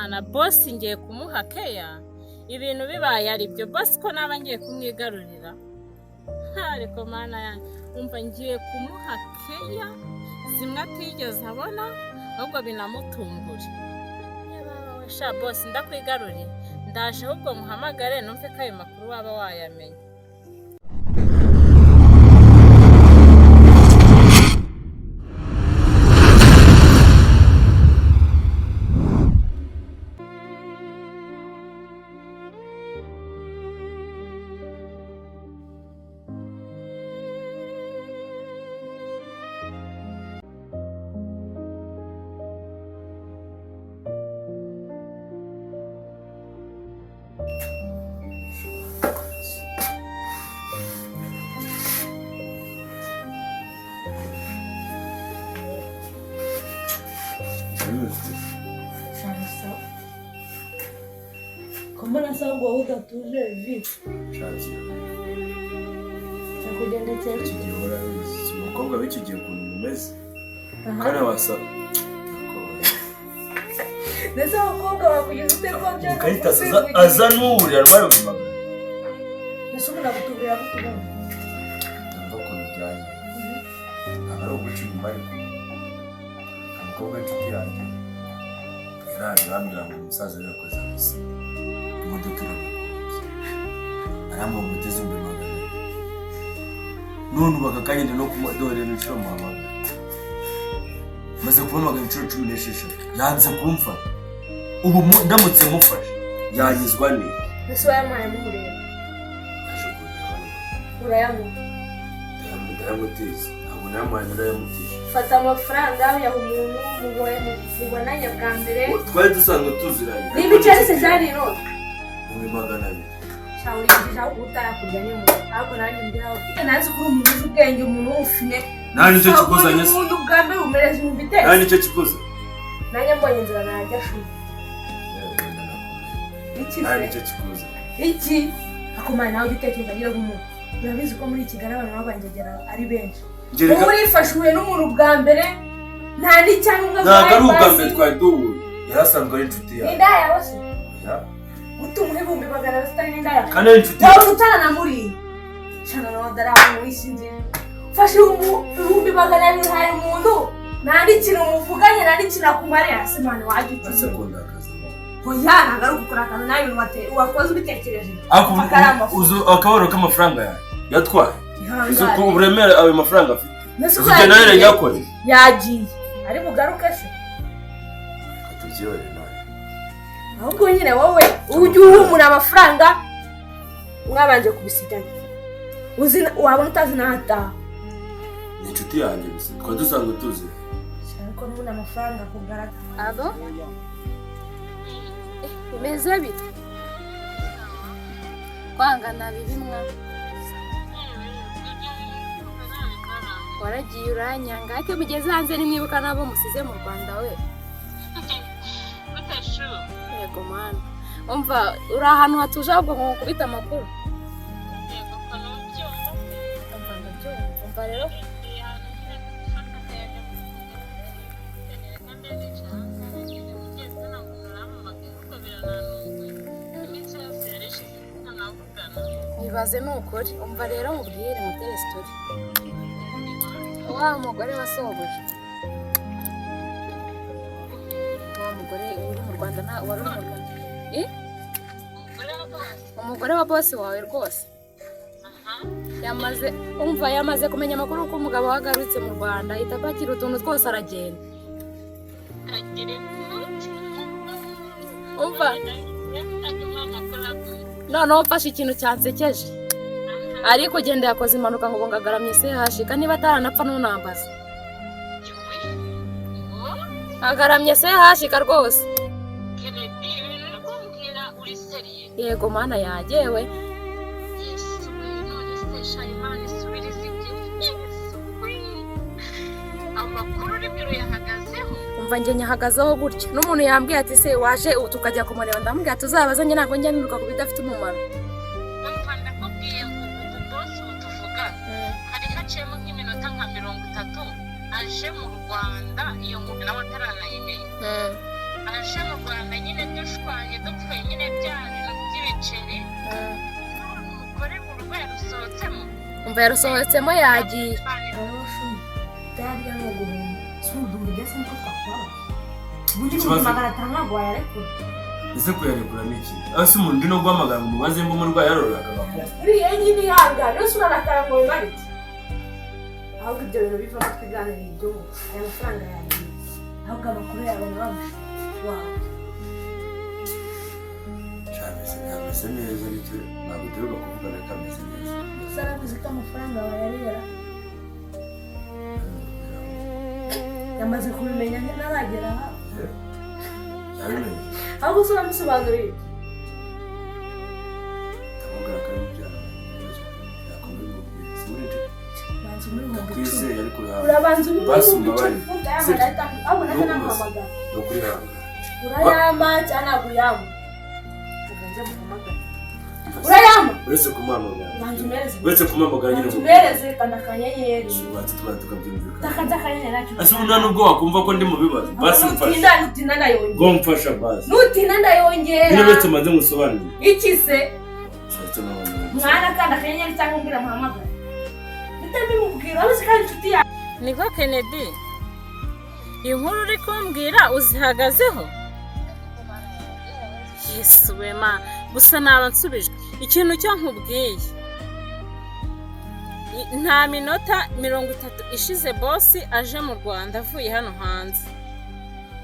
mana boss ngiye kumuha keya ibintu bibaye ari byo boss ko naba ngiye kumwigarurira ariko mana umva ngiye kumuha keya zimwe atigeze abona ahubwo binamutungure sha boss ndakwigarurira ndaje ahubwo muhamagare numve ko ayo makuru waba wayamenye. Comment la sang go da tuje vi? Chati. Sakugenda cyane. Kigihora umukobwa w'ikigiye kuntu mumeze. Kana wasa. Neza umukobwa wakugeza uteko byo. Kayita azanuri arwaye bimagana. Nashobora gutubira gutubona. Ndumva ko bijyanye. Abari uguca inyuma ariko. Umukobwa w'inshuti yanjye. Yarambwira ngo umusaza yakoze gusa. Imodoka iramukunze aramwe umuteze umbe magana none bakakanye no kumadore n'iciro muhamagara maze kuhamagara incuro 16 yanze kumfa ubu ndamutse mufashe yanyizwa ne ese wayamaye mureba aje kureba urayamuha ndayamuteze ntabwo nayamaye ndayamutije fata amafaranga ya umuntu mubonanye bwa mbere twari dusanzwe tuziranye n'ibiceri se cyari no magana abiri shauri njya gutara kujya ni mu ariko nanjye ndiraho nazi kuri umuntu ubwenge umuntu ufine nani cyo kikozanye se umuntu bwambe umereze mu bitese nani cyo kikoze nanjye mbonye inzira najya shu iki nani cyo kikoze iki akomana nawe utekereza ngira umuntu urabizi ko muri Kigali abantu babangegera ari benshi urifashwe n'umuntu bwa mbere nta n'icyangombwa ntabwo ari ubwa mbere twari duhuye yarasanzwe ari inshuti yawe indaya bose ya utumuhe ibihumbi magana atatu n'indaya kandi ari inshuti yawe utana muri cyane no daramu wisinze fashe ibihumbi magana abiri hari umuntu nta n'ikintu muvuganye nta n'ikintu akumare yasemane waje asekunda akazi oya nagaruka gukora akazi nawe wakoze ubitekereje akabaro k'amafaranga yawe yatwaye izo ko uburemere ayo mafaranga afite uzige nawe yakore yagiye ari bugaruke se atujyewe nawe ahubwo nyine wowe ujye uhumura amafaranga mwabanje kubisiganya uzi wabona utazi n'ahataha ni inshuti yanjye gusa twari dusanzwe tuzi ariko nubona amafaranga kugaragara abo bimeze bite kwangana bibimwa waragiye uranyanga ariko mugeze hanze nimwibuka nabo musize mu Rwanda we yego mana umva uri ahantu hatuje ahubwo ngo kubita amakuru umva rero nibaze n'ukuri umva rero mubwire mutere story wa mugore wasohoje wa mugore uri mu Rwanda nta wari mu Rwanda umugore wa boss wawe rwose yamaze kumenya amakuru ko umugabo wagarutse mu Rwanda itapakira utuntu twose aragenda umva noneho mfashe ikintu cyansekeje ariko ugenda yakoze impanuka ngo ngagaramye se hashika niba ataranapfa nunambaza agaramye se hashika rwose yego mana yagewe umva njye nyahagazeho gutya n'umuntu yambwiye ati se waje ubu tukajya kumureba ndamubwira tuzabaza njye ntabwo njya niruka ku bidafite umumaro ndakubwiye ngo ubu bosi tuvuga hari haciyemo nk'iminota nka 30 aje mu Rwanda iyo muntu nawe ataranayimenya aje mu Rwanda nyine numva yarusohotsemo yagiye. Dariya no guhumba. Sudu ndetse niko twakora. Ubundi kumagara tangwa yarekura. Ese kuyarekura n'iki? Ase umuntu no guhamagara ngo mubaze mbo umurwayi yaroraga bakora. Uri yenyine yanga, no sura nakarango imariti. Ahubwo ibyo bintu biva mu twiganira ibyo aya mafaranga yagiye. Ahubwo amakuru yawe nabamusha. Wow. Kameze neza nicyo ntabwo uteruka kuvuga na kameze neza. Saravuze ko amafaranga wayarera. Yamaze kubimenya ntaragera aha. Yabimenye. Ahubwo sura musobanurira. Ndamubwira ko ari mubyara. Yakomeye mu bwisi muri nje. Banzu muri mu Kwise yari kuri hawe. Urabanza muri Basi mu mbabari. abona kana mpamagara. No kuri hawe. Urayama cyane aguyama. Uganze muhamagara. Urayama. Uretse kumamagara. Banzu mereze. Uretse kumamagara nyine mu. Mereze kana kanyenyeri. Shubatse twari tukabyumvira. Takaza kanyenyeri acyo. Ase umuntu nubwo wakumva ko ndi mu bibazo. Basi mfasha. Nutinda ndayongera. Ngo mfasha basi. Nutinda ndayongera. Niba tumaze musobanurira. Iki se? Sasa n'abana. Mwana kandi akanyenyeri cyangwa umbwira muhamagara. Bitabimubwira abazi kandi inshuti ya. Niko Kennedy, inkuru uri kumbwira uzihagazeho? Yesu we ma, gusa naba nsubijwe. Ikintu cyo nkubwiye. Nta minota 30 ishize boss aje mu Rwanda avuye hano hanze.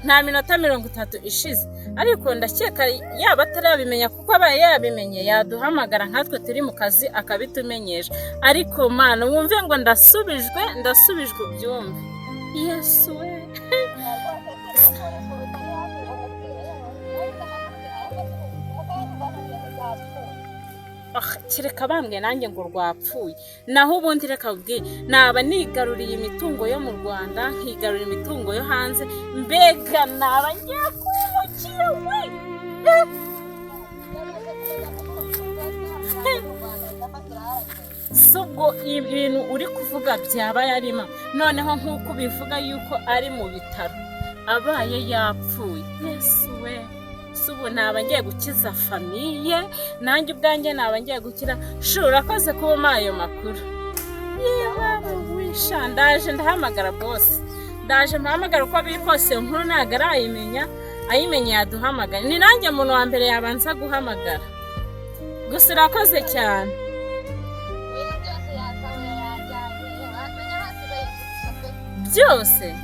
Nta minota 30 ishize. Ariko ndakeka yaba atarabimenya kuko abaye yabimenye yaduhamagara nkatwe turi mu kazi akabitumenyesha. Ariko mana wumve ngo ndasubijwe byumve. Yesu we. Kireka bambwe nanjye ngo rwapfuye. Naho ubundi reka ubwi naba nigaruriye imitungo yo mu Rwanda, nkigarurira imitungo yo hanze, mbega naba ngiye kumukira we. Subwo ibintu uri kuvuga byaba yarima. Noneho nkuko bivuga yuko ari mu bitaro. Abaye yapfuye. Yesu we. Subu naba ngiye gukiza famiye, nanjye ubwanjye naba ngiye gukira. Shura koze kuba ayo makuru. Yewe wisha ndaje ndahamagara boss. Ndaje mpahamagara uko biri kose nkuru nagara ayimenye yaduhamagara. Ni nanjye muntu wa mbere yabanza guhamagara. Gusa urakoze cyane. Byose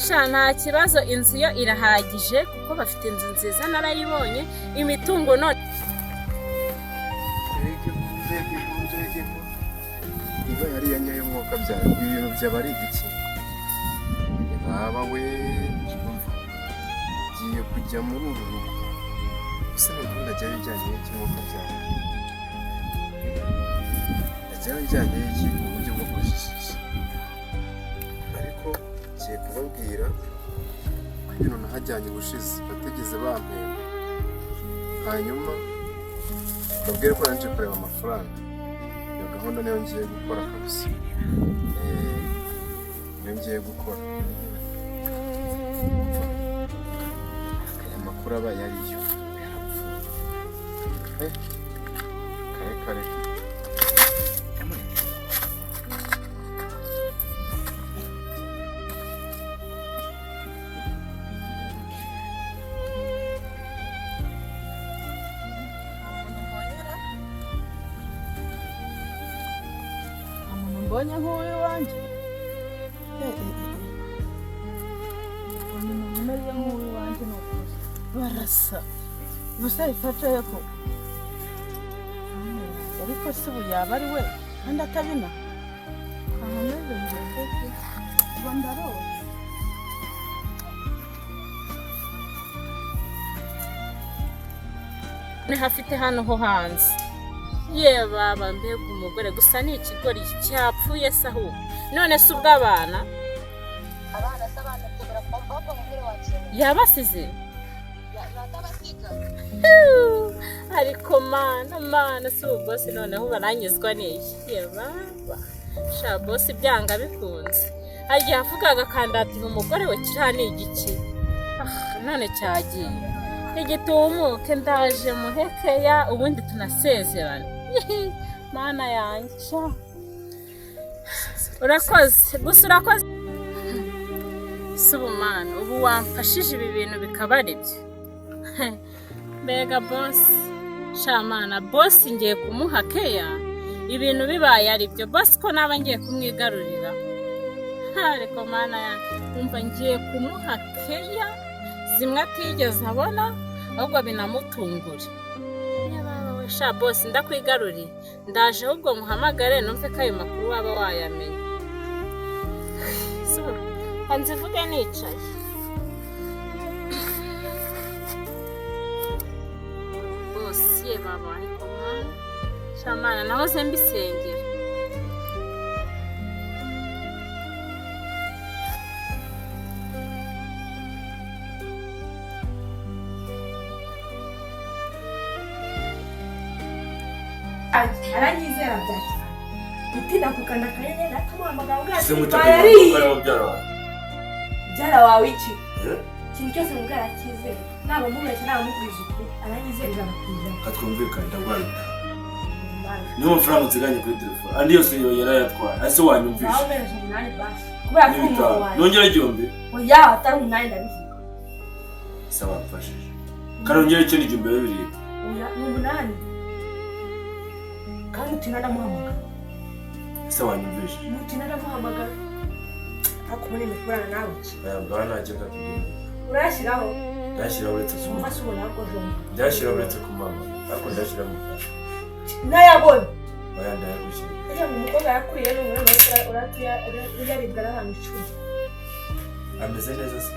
sha nta kibazo, inzu yo irahagije kuko bafite inzu nziza narayibonye, imitungo none iba yari yanyaye umwuka byawe ibintu by'abari iki baba we giye kujya muri uru rugo gusa nubwo ndajya bijyanye n'ikimwuka byawe ndajya bijyanye n'iki mu buryo bwo kujijisha, ariko ngiye kubabwira ibintu nahajyanye ubushize bategeze bampemba, hanyuma babwire ko nanje kureba amafaranga. Iyo gahunda niyo ngiye gukora kabisa, niyo ngiye gukora. Aya makuru aba yariyo yarapfuye kare mbonye nk'uyu wanjye umeze nk'uyu wanjye ni ukuri barasa gusa ifataye ko ariko si ubu yaba ari we kandi atabina ameze nk'uko uba ndaroba ni hafite hano ho hanze. Ye baba mbega umugore gusa ni ikigori cyapfuye saho. None se ubw'abana tubura pompo mugire wakene yabasize yatabasiga ariko mana si boss noneho baranyizwa n'iki. Ye baba sha boss byanga bikunze agiye avugaga kandatira umugore we kirani igiki. None cyagiye igitumuke ndaje muhekeya ubundi tunasezerana. Mana yanjye urakoze gusa urakoze subumana ubu wamfashije ibi bintu bikaba ari byo mbega boss shamana boss ngiye kumuha keya ibintu bibaye ari byo boss ko naba ngiye kumwigarurira ariko mana yanjye umva ngiye kumuha keya zimwe atigeze abona ahubwo binamutungure sha boss ndakwigaruriye ndaje ahubwo muhamagare numve ko ayo makuru waba wayamenye nzivuge nicaye boss ye baba ariko mwana shamana nahoze mbisengera aranyizera bya cyane utinda kukanda kanyenyeri natamuhamagara ubwacu se mutakwiye byara wawe iki ikintu cyose mubwira akizera naba mubeshya naba mubwiza ukuri aranyizera ijana ku ijana katwumvikana ndagwaye niyo mafaranga uteganya kuri telefone andi yose yarayatwaye ese wanyumvisha nawe umereje umunani basi kubera ko umuntu wawe nongera igihumbi oya atari umunani ndabivuga saba mfashije karongera ikindi igihumbi bibiri oya ni umunani kandi utina ndamuhamagara ese wanyumvisha utina ndamuhamagara akubone mukorana nawe bwa ntacyo katubwira urashyiraho ndashyiraho uretse ku umva se ubona ko jomba ndashyiraho uretse ku mama ariko ndashyira mu kazi ntayabona oya ndayagushyira ujya ngo umukobwa yakuriye n'umwana uraribwa n'abantu icumi ameze neza se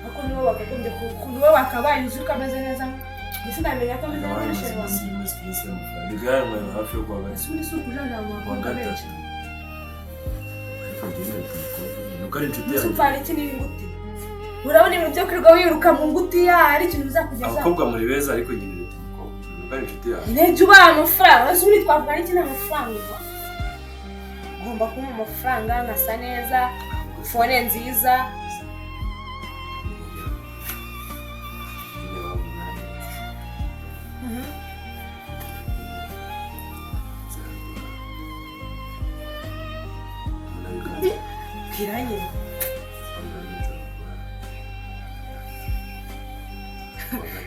ako niwe wakagombye niwe wakabaye uzi ko ameze neza mbese ndamenya ko ameze neza n'ishere wawe bigaragara hafi yo kuwa gatatu ubundi si ukujana mu bakobwa benshi nuko ari inshuti uzi upfana iki n'ibinguti urabona ibintu byo kwirirwa wiruka mu ngutiya hari ikintu bizakugezaho abakobwa muri beza ariko nyine leta umukobwa nuko ari inshuti yawe intege ubaha amafaranga ese ubundi twavuga n'iki nta mafaranga ugomba kumuha amafaranga nkasa neza fone nziza kiranye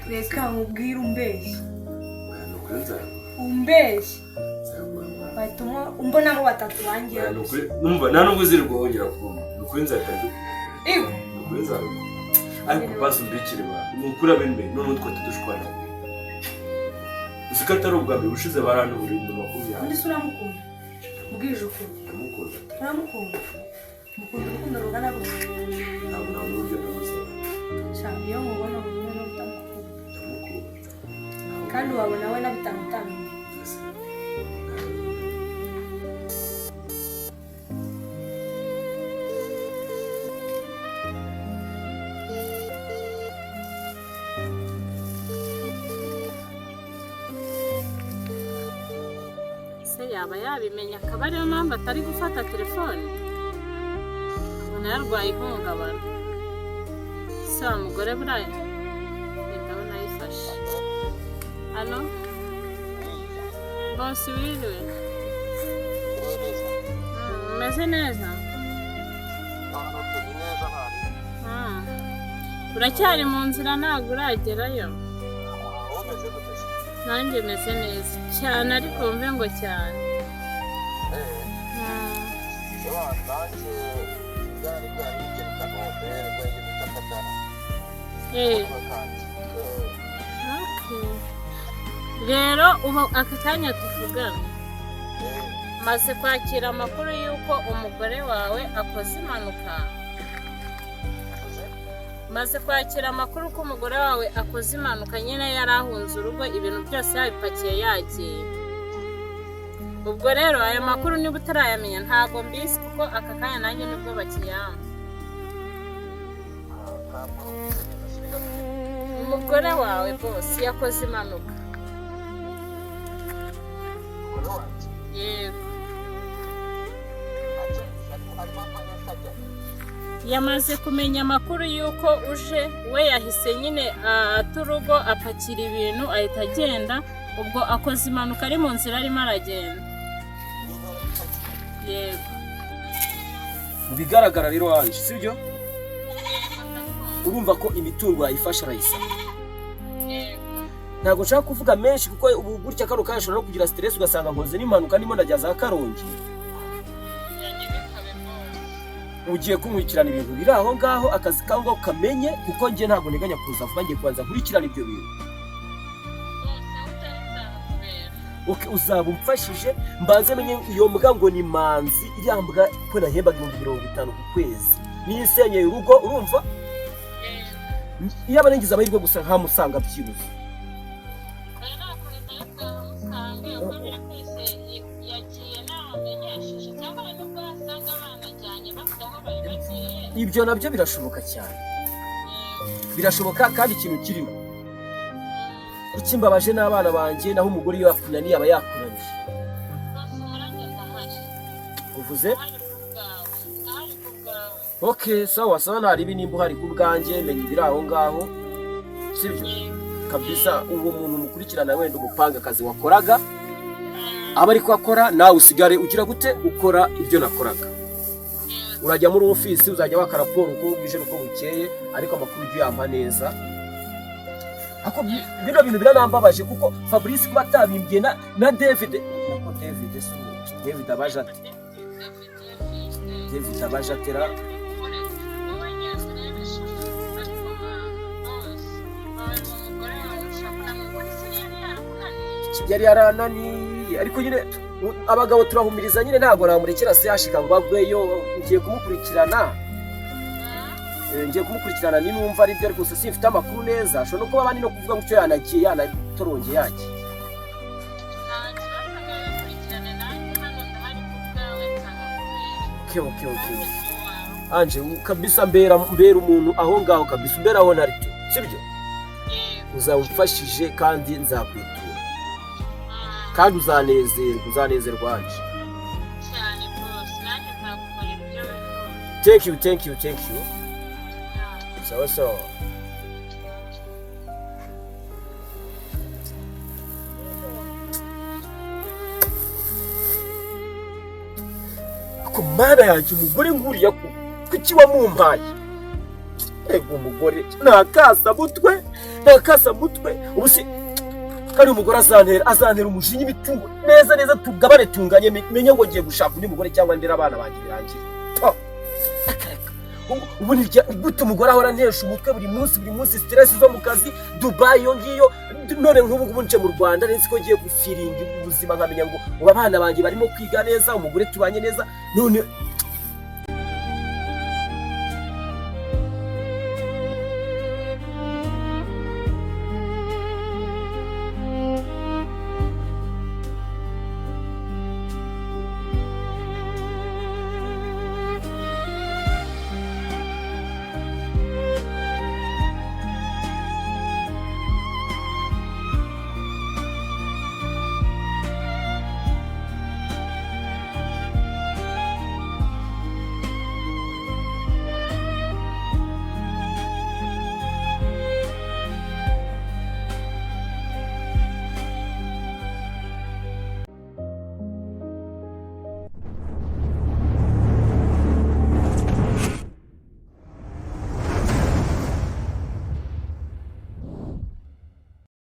reka mubwire umbeshye umbeshye bahitamo umbonamo batatu bangiye nta nubwo uzirirwa wongera kubona ni ukuri nzahita iwe ni ukuri nzahita ariko basi umbikire ba ni ukuri abe none utwo tudushwana uzi ko atari ubwa mbere ushize barana buri muntu makumyabiri undi se uramukunda ubwije ukuri ndamukunda uramukunda mukunda urukundo rungana gutya ntabwo nabona uburyo ndagusaba cyane iyo mubona buri umwe n'utamukunda ndamukunda kandi wabona we na bitandukanye yaba yabimenya akaba ariyo mpamvu atari gufata telefone ubona yarwaye ihungabana se wa mugore buriya ndabona ayifashe hano bose wiriwe umeze neza uracyari mu nzira ntabwo uragerayo nanjye meze neza cyane ariko wumve ngo cyane rero ubu aka kanya tuvugana maze kwakira amakuru y'uko umugore wawe akoze impanuka maze kwakira amakuru ko umugore wawe akoze impanuka nyine yari ahunze urugo ibintu byose yabipakiye yagiye ubwo rero aya makuru niba utarayamenya ntabwo mbizi kuko aka kanya nanjye nibwo bakiyamba umugore wawe bose yakoze impanuka yego yamaze kumenya amakuru y'uko uje we yahise nyine ata urugo apakira ibintu ahita agenda ubwo akoze impanuka ari mu nzira arimo aragenda yego mu bigaragara rero wanje sibyo urumva ko imitungo yayifasha Raisa ntabwo nshaka kuvuga menshi kuko ubu gutya kano kashobora no kugira stress ugasanga nkoze n'impanuka ndimo ndajya za Karongi ugiye kumwikirana ibintu biri aho ngaho akazi kango kamenye kuko ngiye ntabwo nteganya kuza vuba ngiye kubanza nkurikirana ibyo bintu uzaba umfashije mbanze menye iyo mbwa ngo ni Manzi iriya mbwa ko nahembaga 50 ku kwezi nisenyeye urugo urumva iyo abarengiza amahirwe gusa nkamusanga byibuze ibyo nabyo birashoboka cyane birashoboka kandi ikintu kirimo ikimbabaje n'abana banjye naho umugore iyo yakunaniye aba yakunaniye uvuze okay sawa sawa nari binimba hari ku bwanjye menye ibiri aho ngaho sibyo kabisa uwo muntu mukurikirana wenda umupanga akazi wakoraga aba ariko akora nawe usigare ugira gute ukora ibyo nakoraga urajya muri office uzajya waka raporo uko bwije uko bukeye ariko amakuru ujye yampa neza ako bino bintu biranambabaje kuko Fabrice kuba atabimbye na David nako David abajatera yari yarananiye ariko nyine abagabo turahumiriza nyine ntago namurekera se yashika ngo agweyo ngiye kumukurikirana ni numva ari byo ariko se simfite amakuru neza ashobora no kuba abandi no kuvuga ngo cyo yanagiye yanatoronge yagiye okay anje kabisa mbera umuntu aho ngaho kabisa mbera aho narito sibyo uzamfashije kandi nzakwitura kandi uzanezerwa anje cyane rwose nanjye nzagukorera ibyo thank you sawa ako mana yanjye umugore nkuriya kuki wamumpaye ego umugore nakasa mutwe ubusi kandi umugore azantera umujinya imitungo neza tugabane tunganye menye ngo ngiye gushaka undi mugore cyangwa ndera abana banjye birangiye ubu ni gute umugore ahora ntesha umutwe buri munsi stress zo mu kazi Dubai yo ngiyo none nk'ubu nje mu Rwanda nzi ko ngiye gufiringa ubuzima nkamenya ngo abana banjye barimo kwiga neza umugore tubanye neza none